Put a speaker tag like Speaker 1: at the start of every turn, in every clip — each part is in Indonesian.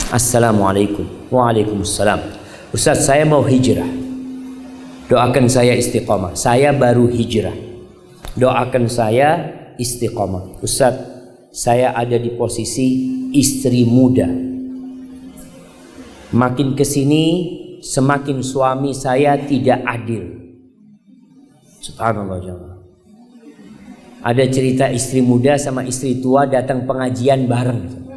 Speaker 1: Assalamualaikum. Waalaikumsalam. Ustaz, saya mau hijrah. Doakan saya istiqomah. Saya baru hijrah. Doakan saya istiqomah. Ustaz, saya ada di posisi istri muda. Makin kesini semakin suami saya tidak adil. Subhanallah jemaah. Ada cerita istri muda sama istri tua datang pengajian bareng.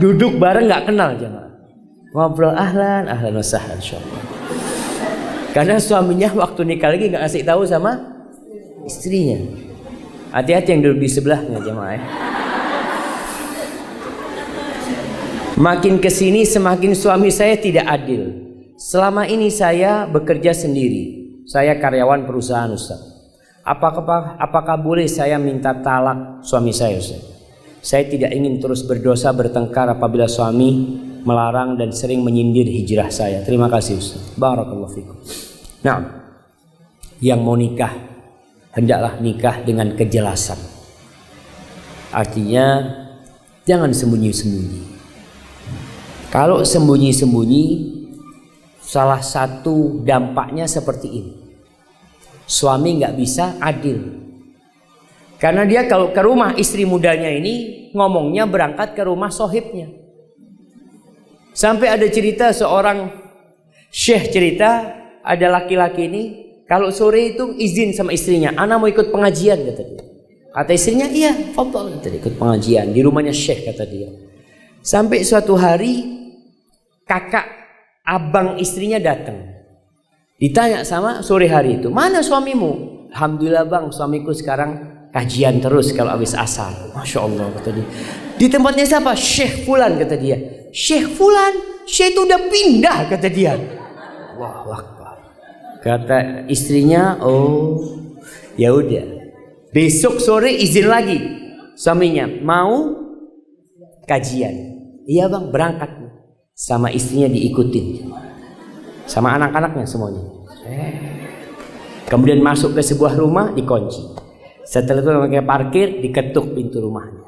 Speaker 1: Duduk bareng nggak kenal jemaah. Ngobrol ahlan wa sahlan insyaallah. Karena suaminya waktu nikah lagi nggak ngasih tahu sama istrinya. Hati-hati yang duduk di sebelahnya jemaah ya. Makin kesini semakin suami saya tidak adil. Selama ini saya bekerja sendiri. Saya karyawan perusahaan Ustaz. Apakah boleh saya minta talak suami saya Ustaz? Saya tidak ingin terus berdosa bertengkar apabila suami melarang dan sering menyindir hijrah saya. Terima kasih Ustaz. Barakallahu fikum. Nah, yang mau nikah hendaklah nikah dengan kejelasan. Artinya jangan sembunyi-sembunyi. Kalau sembunyi-sembunyi, salah satu dampaknya seperti ini. Suami nggak bisa adil. Karena dia kalau ke rumah istri mudanya ini ngomongnya berangkat ke rumah sohibnya. Sampai ada cerita seorang syekh cerita ada laki-laki ini kalau sore itu izin sama istrinya, "Ana mau ikut pengajian," kata dia. Kata istrinya, "Iya, fadhal," kata dia, ikut pengajian di rumahnya syekh kata dia. Sampai suatu hari kakak abang istrinya datang. Ditanya sama sore hari itu, "Mana suamimu?" "Alhamdulillah bang, suamiku sekarang kajian terus kalau habis asar." Masya Allah kata dia. "Di tempatnya siapa?" "Syekh Fulan," kata dia. "Syekh Fulan? Syekh itu udah pindah," kata dia. Allahu Akbar. Kata istrinya, "Oh ya udah, besok sore izin lagi." Suaminya mau kajian. "Iya bang, berangkat." Sama istrinya diikutin, sama anak-anaknya semuanya. Kemudian masuk ke sebuah rumah, dikunci. Setelah itu mereka parkir, diketuk pintu rumahnya.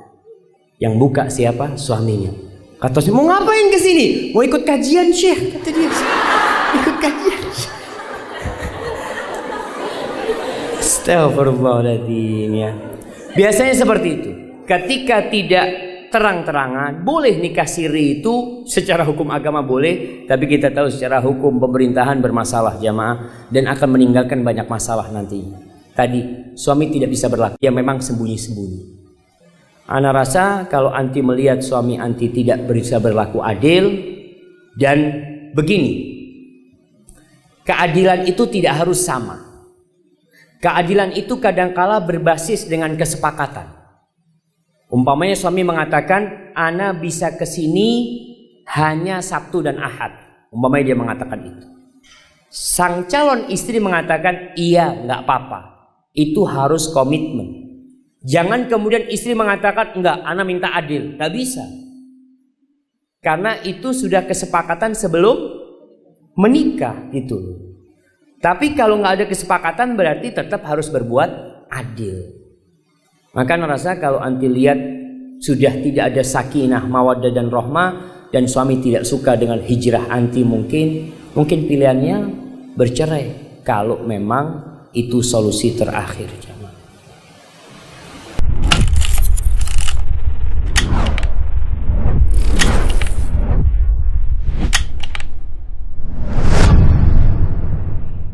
Speaker 1: Yang buka siapa? Suaminya. Kata suami, "Mau ngapain ke sini?" "Mau ikut kajian Syekh," kata dia. "Ikut kajian." Astagfirullahaladzim ya. Biasanya seperti itu. Ketika tidak terang-terangan, boleh nikah siri itu secara hukum agama boleh, tapi kita tahu secara hukum pemerintahan bermasalah jamaah dan akan meninggalkan banyak masalah nantinya. Tadi suami tidak bisa berlaku, ya memang sembunyi-sembunyi. Ana rasa kalau anti melihat suami anti tidak bisa berlaku adil, dan begini, keadilan itu tidak harus sama. Keadilan itu kadangkala berbasis dengan kesepakatan. Umpamanya suami mengatakan, "Ana bisa kesini hanya Sabtu dan Ahad." Umpamanya dia mengatakan itu. Sang calon istri mengatakan, "Iya, nggak apa-apa." Itu harus komitmen. Jangan kemudian istri mengatakan, "Enggak, Ana minta adil." Nggak bisa. Karena itu sudah kesepakatan sebelum menikah gitu. Tapi kalau nggak ada kesepakatan berarti tetap harus berbuat adil. Maka ngerasa kalau anti lihat sudah tidak ada sakinah, mawaddah dan rahmah, dan suami tidak suka dengan hijrah anti, mungkin pilihannya bercerai kalau memang itu solusi terakhir.